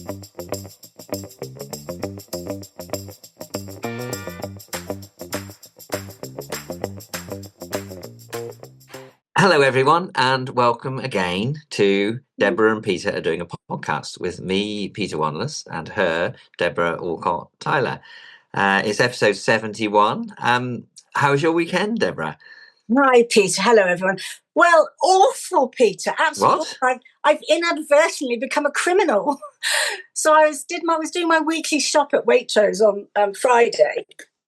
Hello, everyone, and welcome again to Debra and Peter are doing a podcast with me, Peter Wanless, and her, Debra Alcott-Tyler. It's episode 71. How was your weekend, Debra? Hi, Peter. Hello, everyone. Well, awful, Peter. Absolutely. What? I've inadvertently become a criminal. So I was doing my weekly shop at Waitrose on Friday,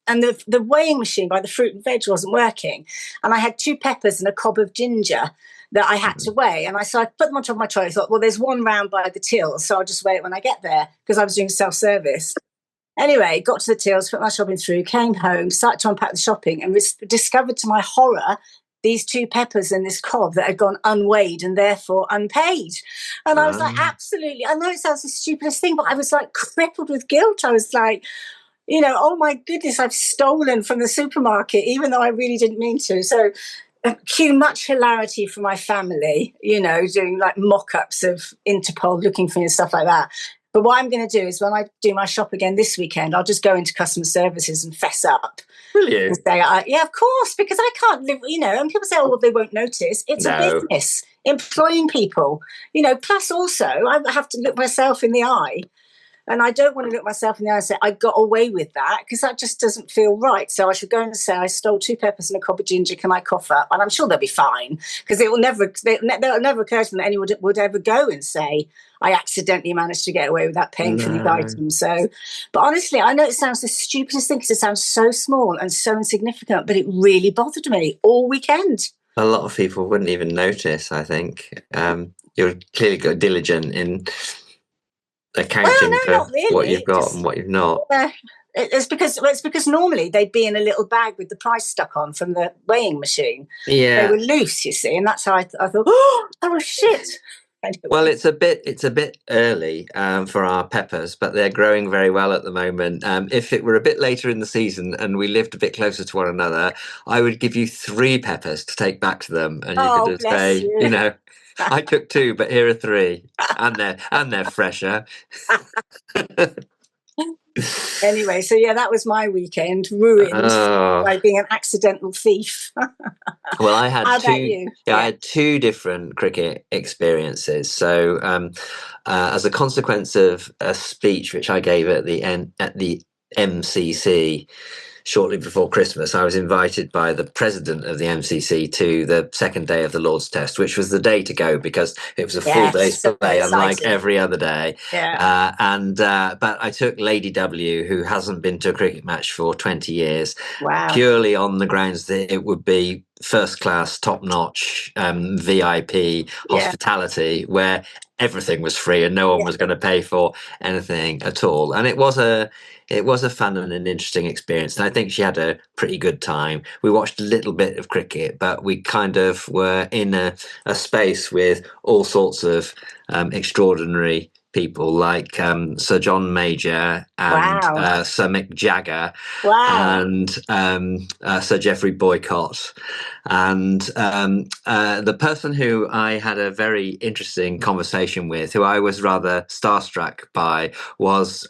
and the weighing machine by the fruit and veg wasn't working, and I had 2 peppers and a cob of ginger that I had to weigh, and so I put them on top of my trolley. I thought, well, there's one round by the till, so I'll just weigh it when I get there, because I was doing self-service. Anyway, got to the tills, put my shopping through, came home, started to unpack the shopping, and discovered to my horror these 2 peppers and this cob that had gone unweighed and therefore unpaid. And I was like, absolutely, I know it sounds the stupidest thing, but I was like crippled with guilt. I was like, oh my goodness, I've stolen from the supermarket, even though I really didn't mean to. So cue much hilarity from my family, doing like mock-ups of Interpol looking for me and stuff like that. But what I'm going to do is when I do my shop again this weekend, I'll just go into customer services and fess up. Will you? And say, yeah, of course, because I can't live, and people say, oh, well, they won't notice. It's a business, employing people, plus also I have to look myself in the eye. And I don't want to look myself in the eye and say, I got away with that, because that just doesn't feel right. So I should go and say, I stole 2 peppers and a cob of ginger. Can I cough up? And I'm sure they'll be fine, because they'll never occur to them that anyone would ever go and say, I accidentally managed to get away without paying for these items. So, but honestly, I know it sounds the stupidest thing, because it sounds so small and so insignificant, but it really bothered me all weekend. A lot of people wouldn't even notice, I think. You're clearly diligent in accounting for what you've got and what you've not. It's because normally they'd be in a little bag with the price stuck on from the weighing machine. Yeah, they were loose, you see, and that's how I thought, oh shit. Anyway. Well, it's a bit early for our peppers, but they're growing very well at the moment. If it were a bit later in the season and we lived a bit closer to one another, I would give you 3 peppers to take back to them, and you could just say, I took 2, but here are 3, and they're fresher. Anyway, so yeah, that was my weekend, ruined by being an accidental thief. Well, I had How about you? I had 2 different cricket experiences. So, as a consequence of a speech which I gave at the MCC shortly before Christmas, I was invited by the president of the MCC to the second day of the Lord's Test, which was the day to go, because it was a full day's play, unlike every other day. Yeah. But I took Lady W, who hasn't been to a cricket match for 20 years, purely on the grounds that it would be first class, top notch, VIP hospitality, where everything was free and no one was going to pay for anything at all. And it was a fun and an interesting experience, and I think she had a pretty good time. We watched a little bit of cricket, but we kind of were in a space with all sorts of extraordinary people, like Sir John Major and Sir Mick Jagger and Sir Geoffrey Boycott. And the person who I had a very interesting conversation with, who I was rather starstruck by, was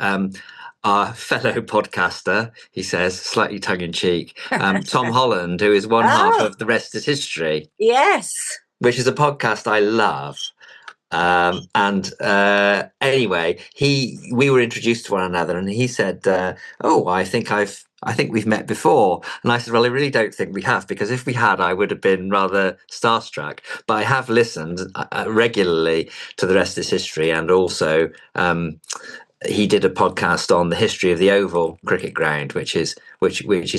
our fellow podcaster, he says, slightly tongue-in-cheek, Tom Holland, who is one half of The Rest is History. Yes. Which is a podcast I love. Anyway, we were introduced to one another, and he said, I think we've met before. And I said, well, I really don't think we have, because if we had, I would have been rather starstruck. But I have listened regularly to The Rest is History, and also he did a podcast on the history of the Oval cricket ground, which is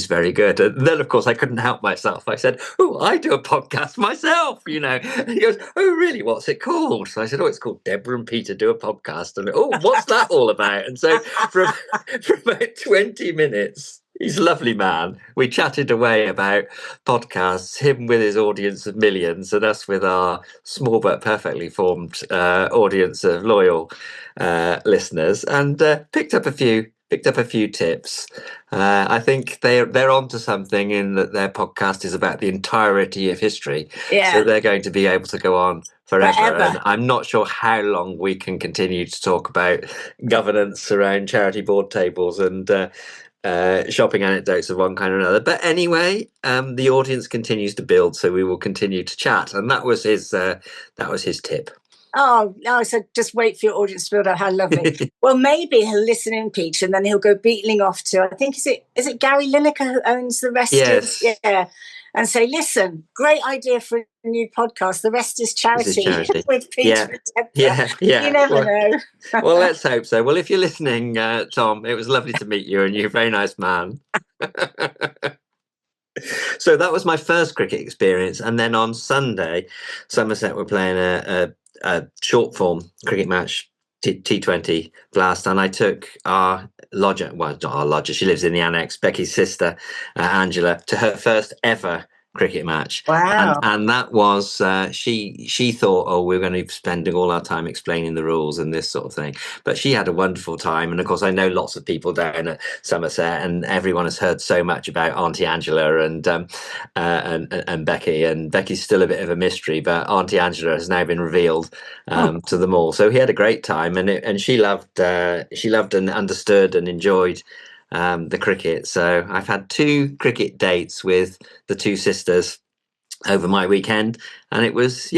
very good. And then, of course, I couldn't help myself. I said, "Oh, I do a podcast myself," And he goes, "Oh, really? What's it called?" So I said, "Oh, it's called Debra and Peter Do a Podcast." And what's that all about? And so for about 20 minutes. He's a lovely man. We chatted away about podcasts, him with his audience of millions, and us with our small but perfectly formed audience of loyal listeners, and picked up a few tips. I think they're onto something in that their podcast is about the entirety of history. Yeah. So they're going to be able to go on forever. Forever. And I'm not sure how long we can continue to talk about governance around charity board tables and shopping anecdotes of one kind or another. But anyway, the audience continues to build, so we will continue to chat. And that was his tip. Oh, so just wait for your audience to build up. How lovely. Well, maybe he'll listen in, Peter, and then he'll go beetling off to, I think, is it Gary Lineker who owns the rest? Yes. Yeah. And say, listen, great idea for a new podcast. The rest is charity, with Peter and Debra. Yeah. You never know. Well, let's hope so. Well, if you're listening, Tom, it was lovely to meet you, and you're a very nice man. So that was my first cricket experience. And then on Sunday, Somerset were playing a short form cricket match, T20 Blast, and I took our lodger, well, not our lodger, she lives in the annex, Becky's sister, Angela, to her first ever cricket match. Wow. And that was she thought, oh, we're going to be spending all our time explaining the rules and this sort of thing, but she had a wonderful time. And of course I know lots of people down at Somerset, and everyone has heard so much about Auntie Angela and Becky, and Becky's still a bit of a mystery, but Auntie Angela has now been revealed to them all. So he had a great time, and she loved and understood and enjoyed the cricket. So I've had 2 cricket dates with the 2 sisters over my weekend, and it was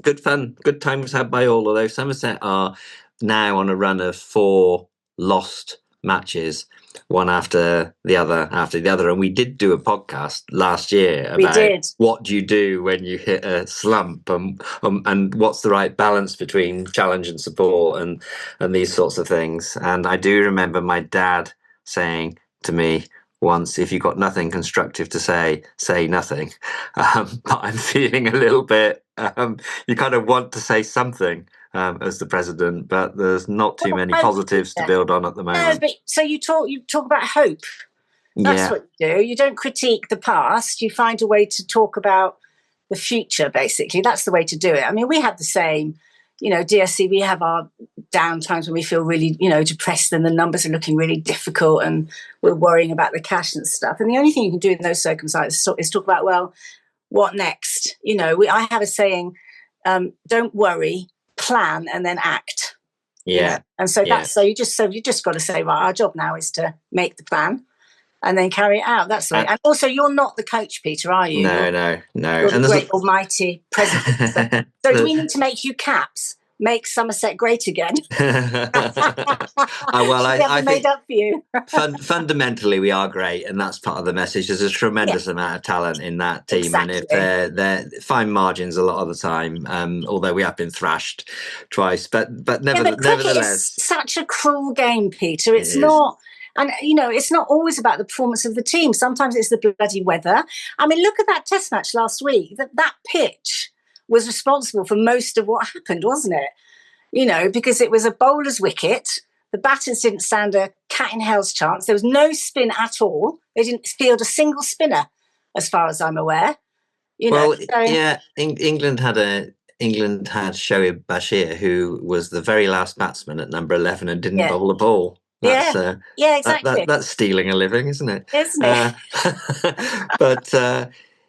good fun. Good time was had by all, although Somerset are now on a run of 4 lost matches, one after the other, and we did do a podcast last year about what do you do when you hit a slump, and what's the right balance between challenge and support and these sorts of things. And I do remember my dad saying to me once, if you've got nothing constructive to say nothing. But I'm feeling a little bit, you kind of want to say something as the president, but there's not too many positives to build on at the moment. No, but so you talk about hope. That's what you do. You don't critique the past. You find a way to talk about the future, basically. That's the way to do it. I mean, we have the same, DSC, we have our down times when we feel really, depressed and the numbers are looking really difficult and we're worrying about the cash and stuff. And the only thing you can do in those circumstances is talk about, well, what next? I have a saying, don't worry, plan and then act. Yeah. And so you just got to say, right, our job now is to make the plan and then carry it out. That's right. And also, you're not the coach, Peter, are you? No. You're the great almighty president. So do we need to make you caps? Make Somerset great again. I made up for you. Fundamentally, we are great, and that's part of the message. There's a tremendous amount of talent in that team, and if they're fine margins a lot of the time, although we have been thrashed twice, but nevertheless, it's such a cruel game, Peter. It's not. And, it's not always about the performance of the team. Sometimes it's the bloody weather. I mean, look at that test match last week. That pitch was responsible for most of what happened, wasn't it? Because it was a bowler's wicket. The batters didn't stand a cat in hell's chance. There was no spin at all. They didn't field a single spinner, as far as I'm aware. England had Shoaib Bashir, who was the very last batsman at number 11 and didn't bowl a ball. Exactly. That's stealing a living, isn't it? Isn't it? But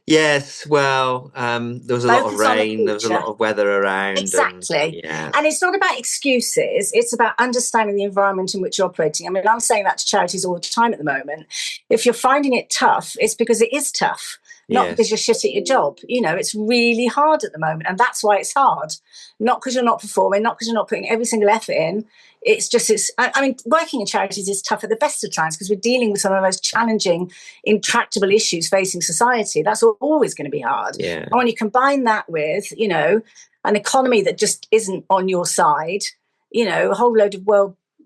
yes, well, there was a lot of rain, there was a lot of weather around. Exactly. And it's not about excuses, it's about understanding the environment in which you're operating. I mean, I'm saying that to charities all the time at the moment. If you're finding it tough, it's because it is tough. Not because you're shit at your job. It's really hard at the moment. And that's why it's hard. Not because you're not performing, not because you're not putting every single effort in. I mean, working in charities is tough at the best of times because we're dealing with some of the most challenging, intractable issues facing society. That's always going to be hard. Yeah. And when you combine that with, an economy that just isn't on your side, a whole load of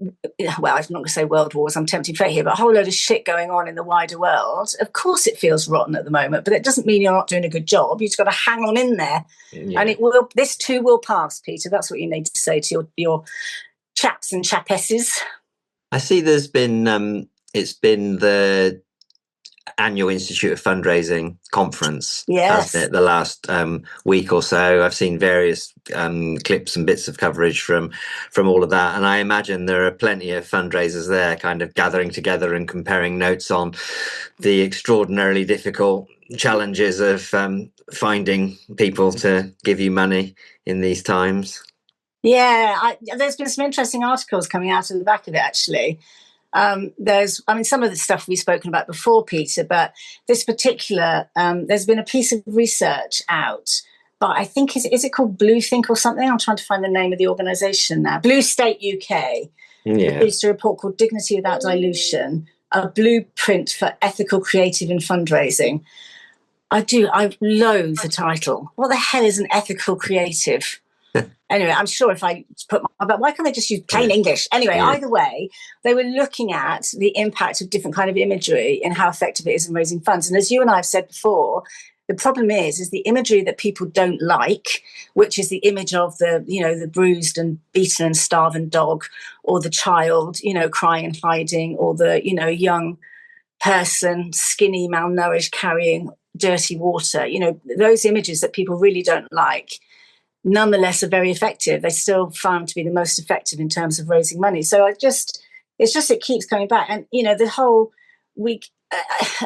I'm not going to say world wars, I'm tempting fate here, but a whole load of shit going on in the wider world. Of course it feels rotten at the moment, but it doesn't mean you're not doing a good job. You've just got to hang on in there. Yeah. And this too will pass, Peter. That's what you need to say to your chaps and chapesses. I see there's been it's been the annual Institute of Fundraising conference, hasn't it, the last week or so. I've seen various clips and bits of coverage from all of that, and I imagine there are plenty of fundraisers there kind of gathering together and comparing notes on the extraordinarily difficult challenges of finding people to give you money in these times? Yeah, there's been some interesting articles coming out of the back of it, actually. Some of the stuff we've spoken about before, Peter, but this particular, there's been a piece of research out, but I think, is it called Blue Think or something? I'm trying to find the name of the organisation now. Blue State UK. Yeah. Released a report called Dignity Without Dilution, a blueprint for ethical, creative and fundraising. I loathe the title. What the hell is an ethical creative? Anyway, I'm sure if I put but why can't they just use plain English? Anyway, either way, they were looking at the impact of different kind of imagery and how effective it is in raising funds. And as you and I have said before, the problem is the imagery that people don't like, which is the image of the bruised and beaten and starving dog, or the child, crying and hiding, or the, young person, skinny, malnourished, carrying dirty water. Those images that people really don't like, nonetheless are very effective. They still found to be the most effective in terms of raising money. So it keeps coming back. And, the whole week,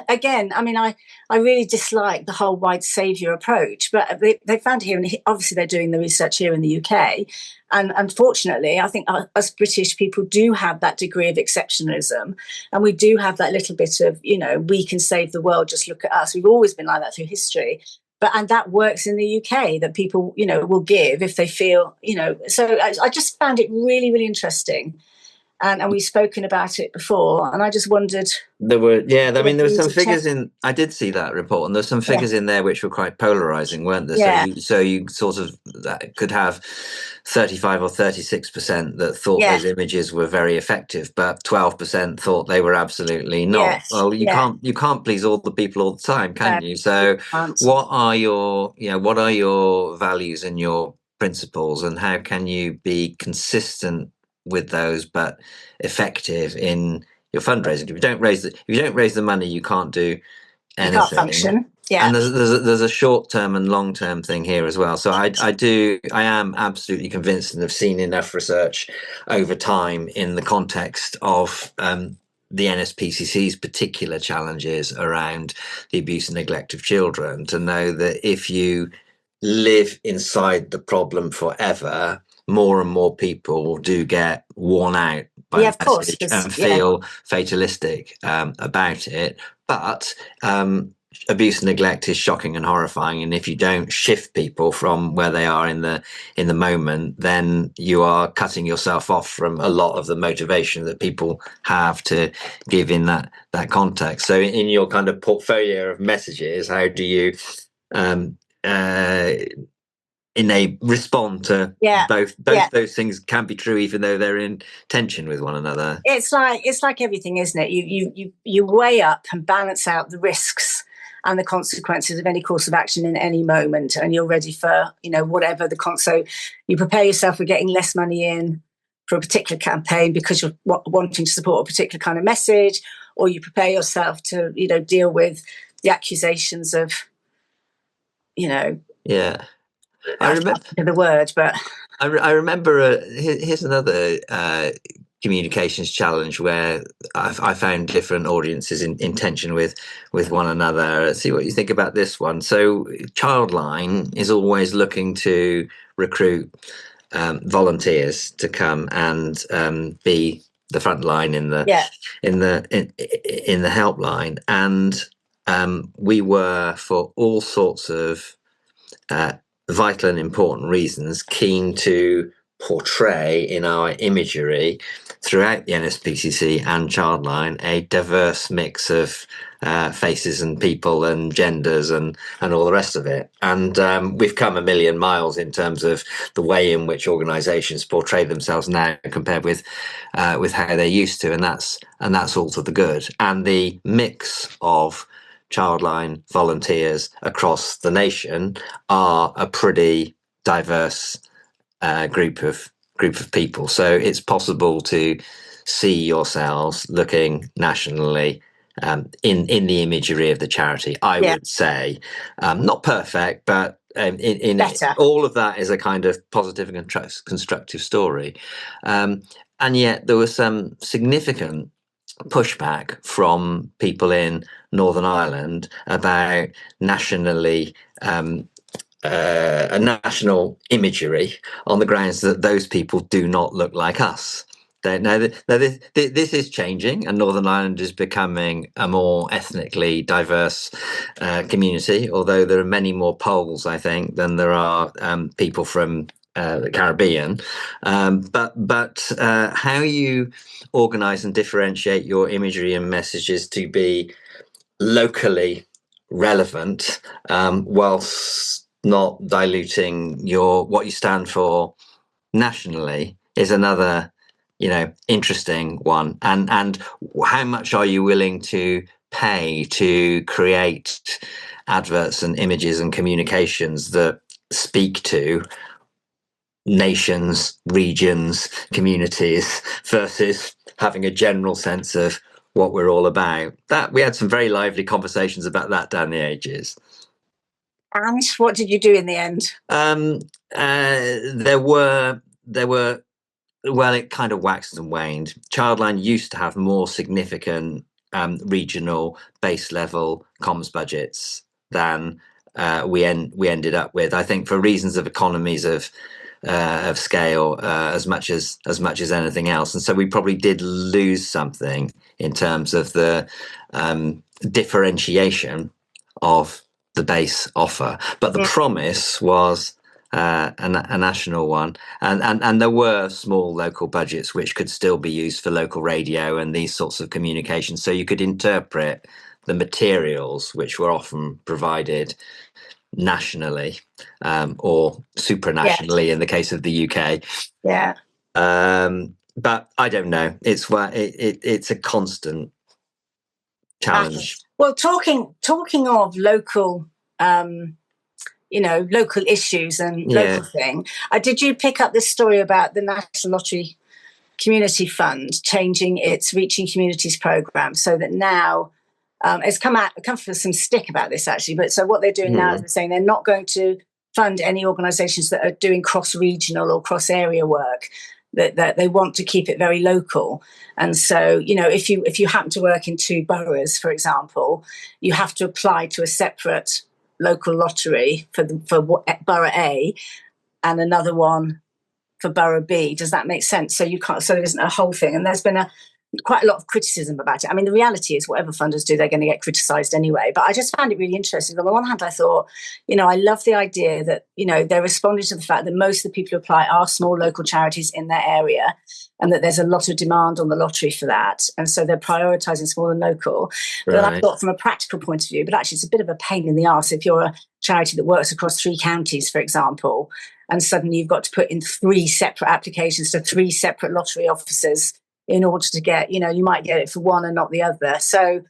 again, I mean, I really dislike the whole white saviour approach, but they found here, and obviously they're doing the research here in the UK. And unfortunately, I think us British people do have that degree of exceptionalism. And we do have that little bit of, we can save the world, just look at us. We've always been like that through history. And that works in the UK, that people, will give if they feel, So I just found it really, really interesting. And we've spoken about it before, and I just wondered. There were some figures in. I did see that report, and there's some figures in there which were quite polarizing, weren't there? Yeah. So you sort of could have 35 or 36% that thought those images were very effective, but 12% thought they were absolutely not. Yes. Well, you can't please all the people all the time, can you? So what are your values and your principles, and how can you be consistent with those but effective in your fundraising? If you don't raise the money, you can't do anything. You can't function. Yeah. And there's a short-term and long-term thing here as well. So I am absolutely convinced, and have seen enough research over time in the context of the NSPCC's particular challenges around the abuse and neglect of children, to know that if you live inside the problem forever, more and more people do get worn out by the message and feel fatalistic about it. But abuse and neglect is shocking and horrifying, and if you don't shift people from where they are in the moment, then you are cutting yourself off from a lot of the motivation that people have to give in that context. So in your kind of portfolio of messages, how do you respond to both those things can be true, even though they're in tension with one another? It's like everything, isn't it? You weigh up and balance out the risks and the consequences of any course of action in any moment, and you're ready for whatever so you prepare yourself for getting less money in for a particular campaign because you're wanting to support a particular kind of message, or you prepare yourself to deal with the accusations of I remember the word, but I remember here's another communications challenge where I found different audiences in tension with one another. Let's see what you think about this one. So Childline is always looking to recruit volunteers to come and be the front line in the helpline, and we were, for all sorts of vital and important reasons, keen to portray in our imagery throughout the NSPCC and Childline a diverse mix of faces and people and genders and all the rest of it. And we've come a million miles in terms of the way in which organisations portray themselves now compared with how they used to, and that's all to the good. And the mix of Childline volunteers across the nation are a pretty diverse group of people. So it's possible to see yourselves looking nationally in the imagery of the charity. I would say not perfect, but in all of that is a kind of positive and constructive story. And yet there were some significant pushback from people in Northern Ireland about nationally a national imagery on the grounds that those people do not look like us. This is changing, and Northern Ireland is becoming a more ethnically diverse community, although there are many more Poles, I think, than there are people from the Caribbean. But how you organise and differentiate your imagery and messages to be locally relevant, whilst not diluting what you stand for nationally, is another, interesting one. And how much are you willing to pay to create adverts and images and communications that speak to nations, regions, communities, versus having a general sense of what we're all about? That we had some very lively conversations about that down the ages. And what did you do in the end? There were well, it kind of waxed and waned. Childline used to have more significant regional base level comms budgets than we ended up with. I think for reasons of economies of scale, as much as anything else, and so we probably did lose something in terms of the differentiation of the base offer. But the promise was a national one, and there were small local budgets which could still be used for local radio and these sorts of communications, so you could interpret the materials which were often provided nationally, or supranationally in the case of the UK. But I don't know, it's a constant challenge. Well, talking of local local issues and local thing. Did you pick up this story about the National Lottery Community Fund changing its Reaching Communities programme, so that now it's come for some stick about this actually, but so what they're doing now is they're saying they're not going to fund any organisations that are doing cross-regional or cross-area work, that they want to keep it very local. And so, if you happen to work in two boroughs, for example, you have to apply to a separate local lottery for borough A and another one for borough B. Does that make sense? So there isn't a whole thing. And there's been quite a lot of criticism about it. I mean, the reality is whatever funders do, they're going to get criticised anyway. But I just found it really interesting. On the one hand, I thought, I love the idea that, they're responding to the fact that most of the people who apply are small local charities in their area, and that there's a lot of demand on the lottery for that. And so they're prioritising small and local. But then I thought from a practical point of view, but actually it's a bit of a pain in the arse if you're a charity that works across 3 counties, for example, and suddenly you've got to put in 3 separate applications to 3 separate lottery offices in order to get, you might get it for one and not the other. So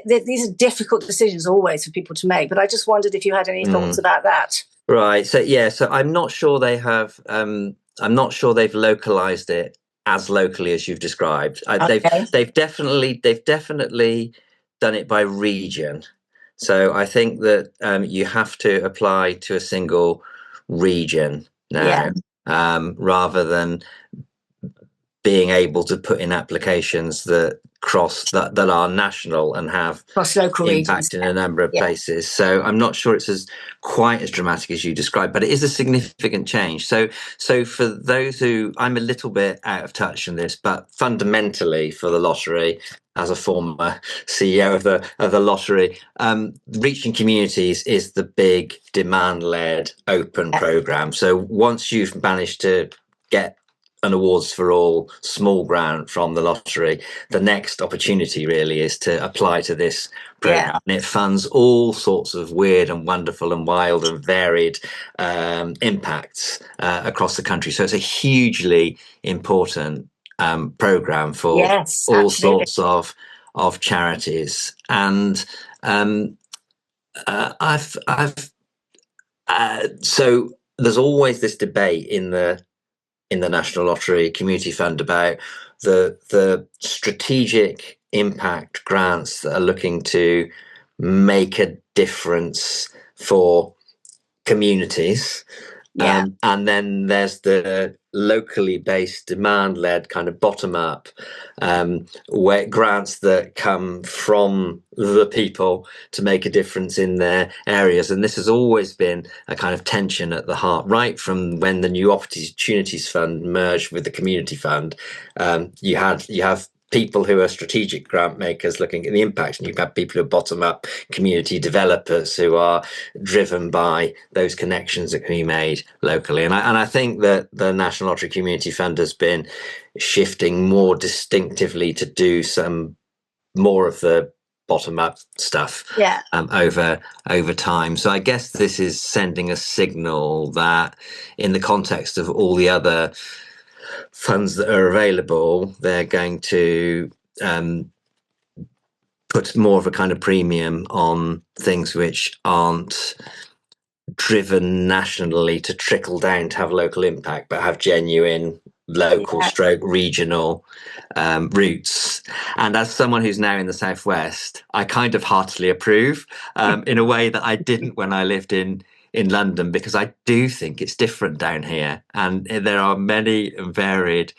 these are difficult decisions always for people to make, but I just wondered if you had any thoughts about that. Right. So I'm not sure they have. I'm not sure they've localized it as locally as you've described. They've definitely done it by region. So I think that you have to apply to a single region now, rather than being able to put in applications that are national and have cross-local impact in a number of places. So I'm not sure it's quite as dramatic as you described, but it is a significant change. So for those who, I'm a little bit out of touch on this, but fundamentally for the lottery, as a former CEO of the lottery, Reaching Communities is the big demand-led open program. So once you've managed to get an awards for all small grant from the lottery, the next opportunity really is to apply to this program. And it funds all sorts of weird and wonderful and wild and varied impacts across the country. So it's a hugely important program for all sorts of charities. And so there's always this debate in the National Lottery Community Fund about the strategic impact grants that are looking to make a difference for communities, Yeah. And then there's the locally based, demand-led kind of bottom-up where grants that come from the people to make a difference in their areas. And this has always been a kind of tension at the heart, right from when the New Opportunities Fund merged with the Community Fund. You have people who are strategic grant makers looking at the impact, and you've got people who are bottom up community developers who are driven by those connections that can be made locally. And I think that the National Lottery Community Fund has been shifting more distinctively to do some more of the bottom up stuff over time. So I guess this is sending a signal that in the context of all the other funds that are available, they're going to put more of a kind of premium on things which aren't driven nationally to trickle down to have local impact, but have genuine local stroke regional roots. And as someone who's now in the Southwest, I kind of heartily approve in a way that I didn't when I lived in London, because I do think it's different down here. And there are many varied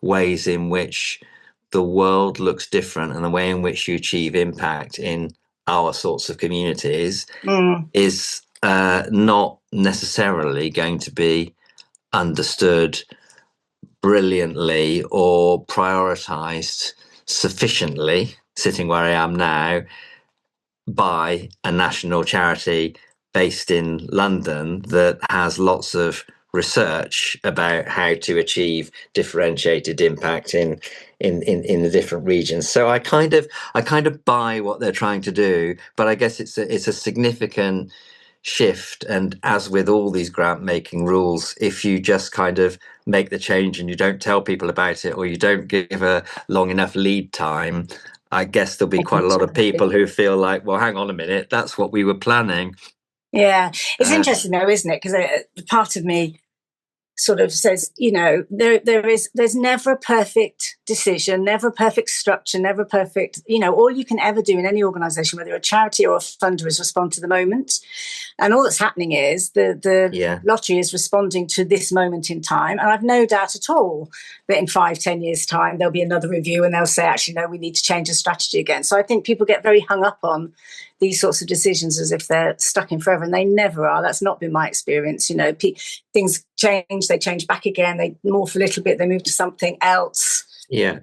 ways in which the world looks different, and the way in which you achieve impact in our sorts of communities is not necessarily going to be understood brilliantly or prioritized sufficiently, sitting where I am now, by a national charity based in London that has lots of research about how to achieve differentiated impact in the different regions. So I kind of buy what they're trying to do, but I guess it's a significant shift. And as with all these grant making rules, if you just kind of make the change and you don't tell people about it, or you don't give a long enough lead time, I guess there'll be quite a lot of people who feel like, well, hang on a minute, that's what we were planning. Yeah, it's interesting though, isn't it? Because part of me sort of says, there's never a perfect decision, never a perfect structure, never perfect, all you can ever do in any organization, whether you're a charity or a funder, is respond to the moment. And all that's happening is the lottery is responding to this moment in time. And I've no doubt at all that in 5-10 years' time, there'll be another review and they'll say, actually, no, we need to change the strategy again. So I think people get very hung up on these sorts of decisions as if they're stuck in forever, and they never are. That's not been my experience. Things change, they change back again, they morph a little bit, they move to something else. It's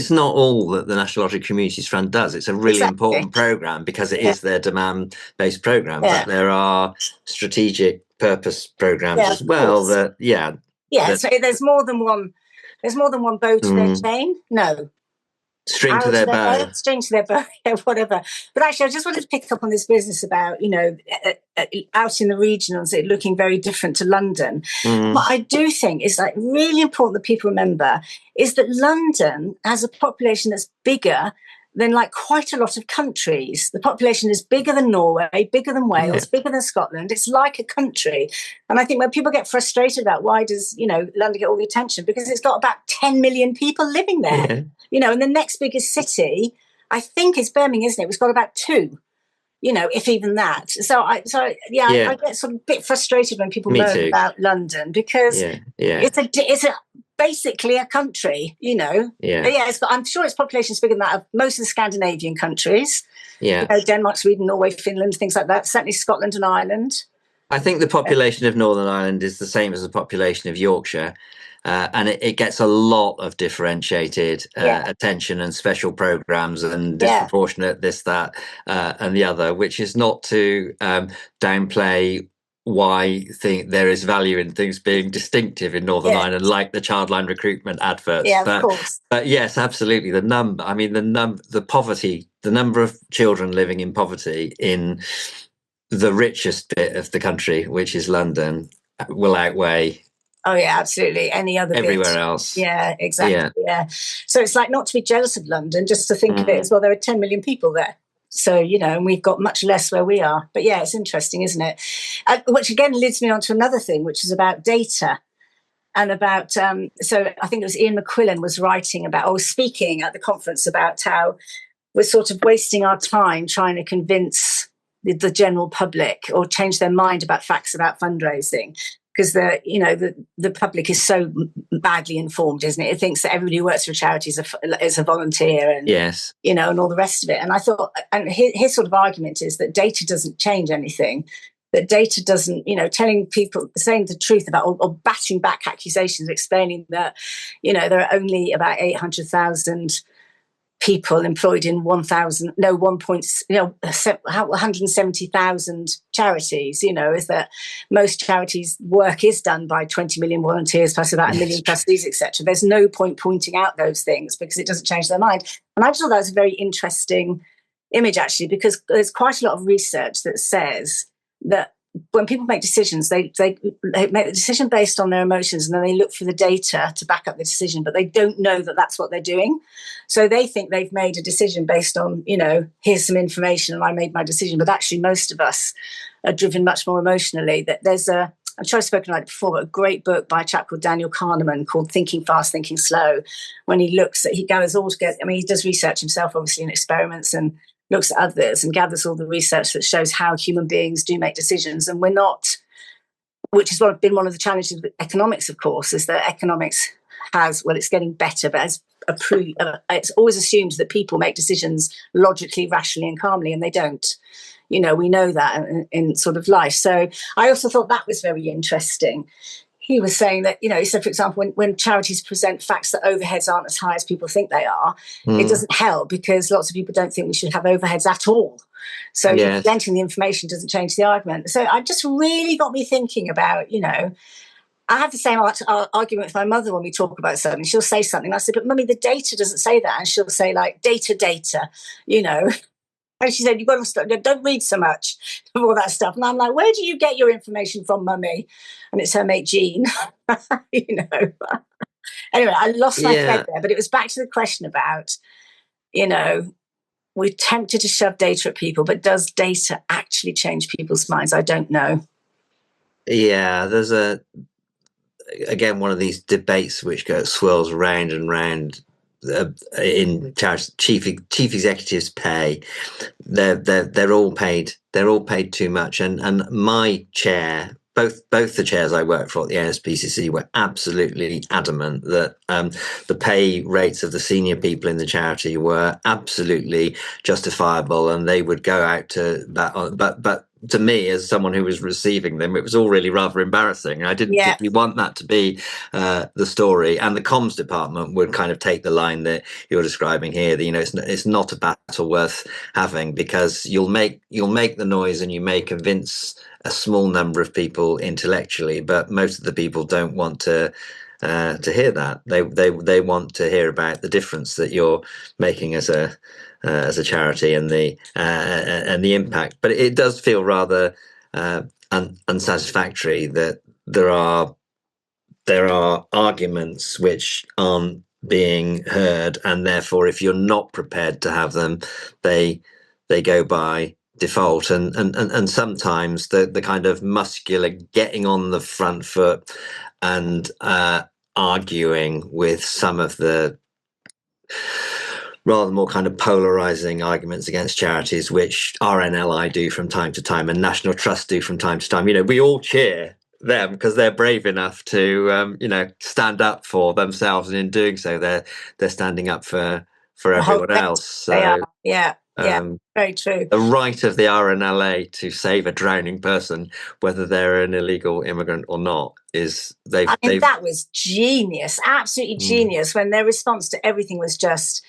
not all that the National Lottery Communities Fund does. It's a really important program because it is their demand-based program, but there are strategic purpose programs as well. So there's more than one. There's more than one bow to their chain. No. String to their bow. String to their bow, whatever. But actually, I just wanted to pick up on this business about, out in the regionals, it looking very different to London. What I do think is really important that people remember is that London has a population that's bigger than quite a lot of countries. The population is bigger than Norway, bigger than Wales, bigger than Scotland. It's like a country. And I think when people get frustrated about why does, London get all the attention, because it's got about 10 million people living there. And the next biggest city, I think, is Birmingham, isn't it? It's got about 2. If even that. I get sort of a bit frustrated when people moan about London, because it's basically a country, I'm sure its population is bigger than that of most of the Scandinavian countries. Denmark, Sweden, Norway, Finland, things like that. Certainly Scotland and Ireland. I think the population of Northern Ireland is the same as the population of Yorkshire. And it gets a lot of differentiated attention and special programs and disproportionate this, that, and the other, which is not to downplay why there is value in things being distinctive in Northern Ireland, like the childline recruitment adverts. Of course. But yes, absolutely. The poverty, the number of children living in poverty in the richest bit of the country, which is London, will outweigh. Oh, yeah, absolutely. Any other everywhere bit. else. Yeah, exactly. Yeah. So it's not to be jealous of London, just to think of it as well. There are 10 million people there. So, and we've got much less where we are. But yeah, it's interesting, isn't it? Which again leads me on to another thing, which is about data and about, so I think it was Ian McQuillan was speaking at the conference about how we're sort of wasting our time trying to convince the general public or change their mind about facts about fundraising, because the public is so badly informed, isn't it? It thinks that everybody who works for a charity is a volunteer, and Yes. and all the rest of it. And I thought, and his sort of argument is that data doesn't change anything. That data doesn't, telling people, saying the truth about, or batting back accusations, explaining that, there are only about 800,000 people employed in 170,000 charities, is that most charities work is done by 20 million volunteers plus about 1 million trustees, etc. There's no point pointing out those things because it doesn't change their mind. And I just thought that was a very interesting image, actually, because there's quite a lot of research that says that when people make decisions, they make the decision based on their emotions, and then they look for the data to back up the decision, but they don't know that that's what they're doing. So they think they've made a decision based on, here's some information and I made my decision. But actually, most of us are driven much more emotionally. That there's I'm sure I've spoken about it before, but a great book by a chap called Daniel Kahneman called Thinking Fast, Thinking Slow, when he gathers all together. I mean, he does research himself, obviously, in experiments, and looks at others and gathers all the research that shows how human beings do make decisions. And we're not, which has been one of the challenges with economics, of course, is that economics it's getting better, but it's always assumed that people make decisions logically, rationally and calmly, and they don't. We know that in sort of life. So I also thought that was very interesting. He was saying that, so for example, when charities present facts that overheads aren't as high as people think they are, it doesn't help because lots of people don't think we should have overheads at all. So presenting the information doesn't change the argument. So it just really got me thinking about, I have the same argument with my mother when we talk about something. She'll say something. I said, but Mummy, the data doesn't say that. And she'll say like data. And she said, you've got to stop, don't read so much of all that stuff. And I'm like, where do you get your information from, Mummy? And it's her mate, Jean. Anyway, I lost my thread there, but it was back to the question about, we're tempted to shove data at people, but does data actually change people's minds? I don't know. Yeah, there's again, one of these debates which swirls round and round in chief executives' pay. They're all paid too much, and my chair, both the chairs I worked for at the ASPCC were absolutely adamant that the pay rates of the senior people in the charity were absolutely justifiable, and they would go out to that. But to me, as someone who was receiving them, it was all really rather embarrassing. I didn't particularly want that to be the story. And the comms department would kind of take the line that you're describing here. That, it's not a battle worth having, because you'll make the noise and you may convince a small number of people intellectually, but most of the people don't want to hear that. They want to hear about the difference that you're making as a charity and the impact. But it does feel rather unsatisfactory that there are arguments which aren't being heard, and therefore, if you're not prepared to have them, they go by default. And sometimes the kind of muscular getting on the front foot and arguing with some of the rather more kind of polarizing arguments against charities, which RNLI do from time to time and National Trust do from time to time. We all cheer them because they're brave enough to, stand up for themselves, and in doing so, they're standing up for everyone else. So, yeah, very true. The right of the RNLA to save a drowning person, whether they're an illegal immigrant or not, that was genius, absolutely genius. When their response to everything was just,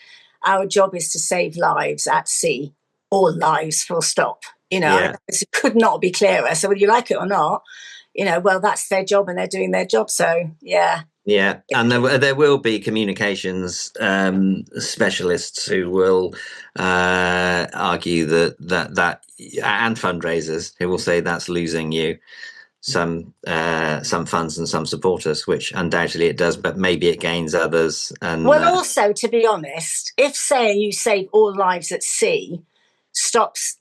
our job is to save lives at sea, all lives, full stop. It could not be clearer. So whether you like it or not, that's their job and they're doing their job. So, yeah. Yeah, and there will be communications specialists who will argue that and fundraisers who will say that's losing you some funds and some supporters, which undoubtedly it does, but maybe it gains others. And also, to be honest, if saying you save all lives at sea stops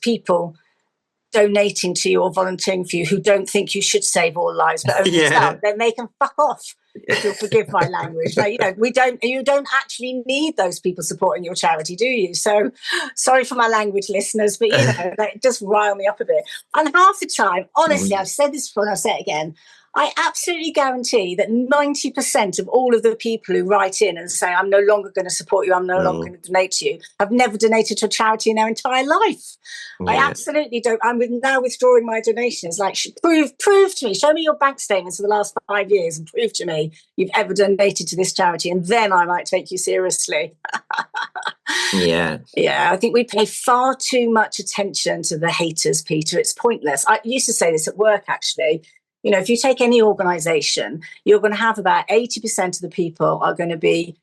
people donating to you or volunteering for you who don't think you should save all lives but only yourself, then they can fuck off. if you'll forgive my language. Like, you don't actually need those people supporting your charity, do you? So sorry for my language, listeners, but that just rile me up a bit. And half the time, honestly, I've said this before and I'll say it again, I absolutely guarantee that 90% of all of the people who write in and say, I'm no longer going to support you, I'm no longer going to donate to you, have never donated to a charity in their entire life. I absolutely don't. I'm now withdrawing my donations. Like, prove to me, show me your bank statements for the last 5 years and prove to me you've ever donated to this charity, and then I might take you seriously. Yeah, I think we pay far too much attention to the haters, Peter. It's pointless. I used to say this at work, actually. If you take any organization, you're going to have about 80% of the people are going to be,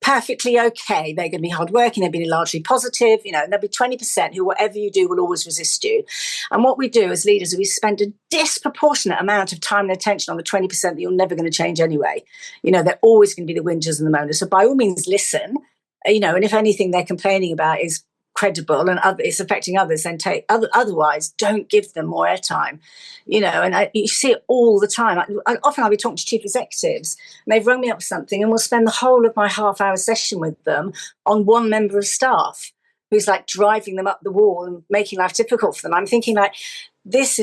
perfectly okay. They're going to be hardworking. They're going to be largely positive. And there'll be 20% who, whatever you do, will always resist you. And what we do as leaders is we spend a disproportionate amount of time and attention on the 20% that you're never going to change anyway. They're always going to be the whingers and the moaners. So by all means, listen. And if anything they're complaining about is credible and it's affecting others, then otherwise don't give them more airtime. And you see it all the time. Often I'll be talking to chief executives and they've rung me up with something and we'll spend the whole of my half-hour session with them on one member of staff who's like driving them up the wall and making life difficult for them. I'm thinking like, this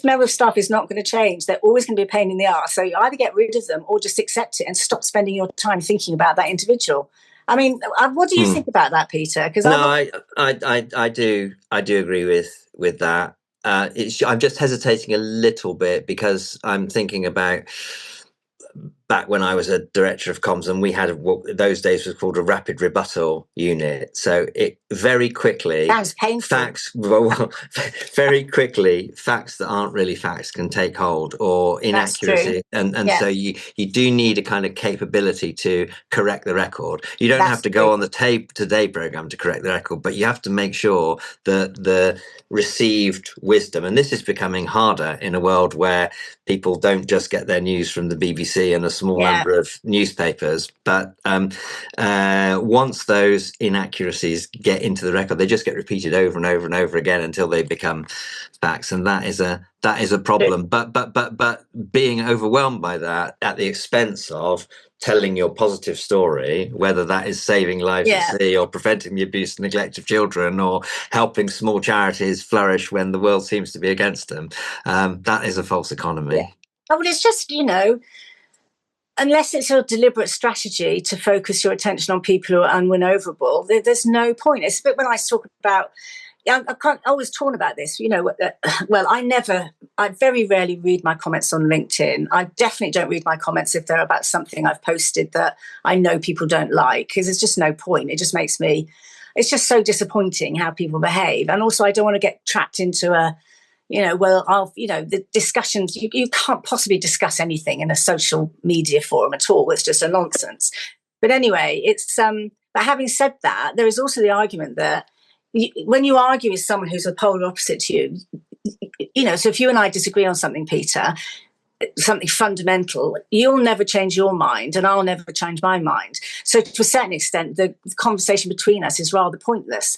member of staff is not going to change. They're always going to be a pain in the arse. So you either get rid of them or just accept it and stop spending your time thinking about that individual. I mean, what do you think about that, Peter? Because I do agree with that. I'm just hesitating a little bit because I'm thinking about back when I was a director of comms, and we had what those days was called a rapid rebuttal unit. So it very quickly very quickly facts that aren't really facts can take hold, or inaccuracy, and so you do need a kind of capability to correct the record. You don't have to go on the Today program to correct the record, but you have to make sure that the received wisdom, and this is becoming harder in a world where people don't just get their news from the BBC and a small number of newspapers, but once those inaccuracies get into the record, they just get repeated over and over and over again until they become facts, and that is a problem. But being overwhelmed by that at the expense of telling your positive story, whether that is saving lives at sea or preventing the abuse and neglect of children or helping small charities flourish when the world seems to be against them, that is a false economy. Oh, well, it's just, unless it's a deliberate strategy to focus your attention on people who are unwin-overable, there's no point. It's a bit when I talk about, I was torn about this, well, I very rarely read my comments on LinkedIn. I definitely don't read my comments if they're about something I've posted that I know people don't like, because there's just no point. It just makes me, it's just so disappointing how people behave. And also I don't want to get trapped into the discussions, you can't possibly discuss anything in a social media forum at all. It's just a nonsense. But anyway, but having said that, there is also the argument that when you argue with someone who's a polar opposite to you, so if you and I disagree on something, Peter, something fundamental, you'll never change your mind and I'll never change my mind. So to a certain extent, the conversation between us is rather pointless.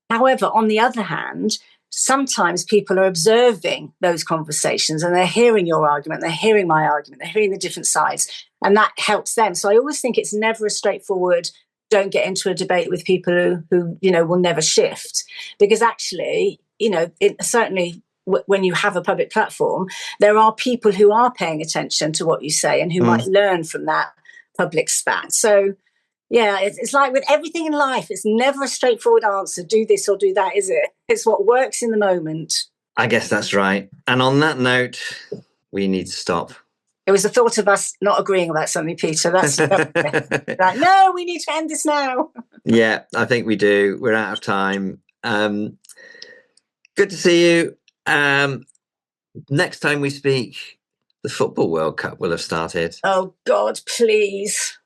However, on the other hand, sometimes people are observing those conversations and they're hearing your argument, they're hearing my argument, they're hearing the different sides, and that helps them. So I always think it's never a straightforward, don't get into a debate with people who will never shift. Because actually, certainly when you have a public platform, there are people who are paying attention to what you say and who might learn from that public spat. So yeah, it's like with everything in life, it's never a straightforward answer, do this or do that, is it? It's what works in the moment. I guess that's right. And on that note, we need to stop. It was the thought of us not agreeing about something, Peter. That's like, no, we need to end this now. Yeah, I think we do. We're out of time. Good to see you. Next time we speak, the Football World Cup will have started. Oh, God, please.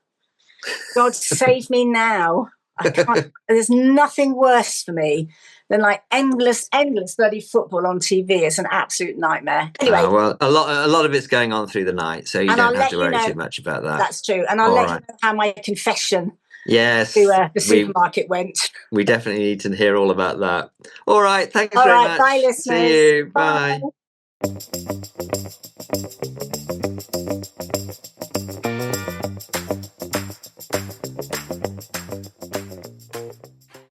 God, save me now. I can't. There's nothing worse for me than like endless bloody football on TV. It's an absolute nightmare. Anyway, well, a lot of it's going on through the night, so you don't have to worry too much about that. That's true, and I'll let you know how my confession to the supermarket went. We definitely need to hear all about that. All right, thanks very much. Bye, listeners. See you. Bye. Bye.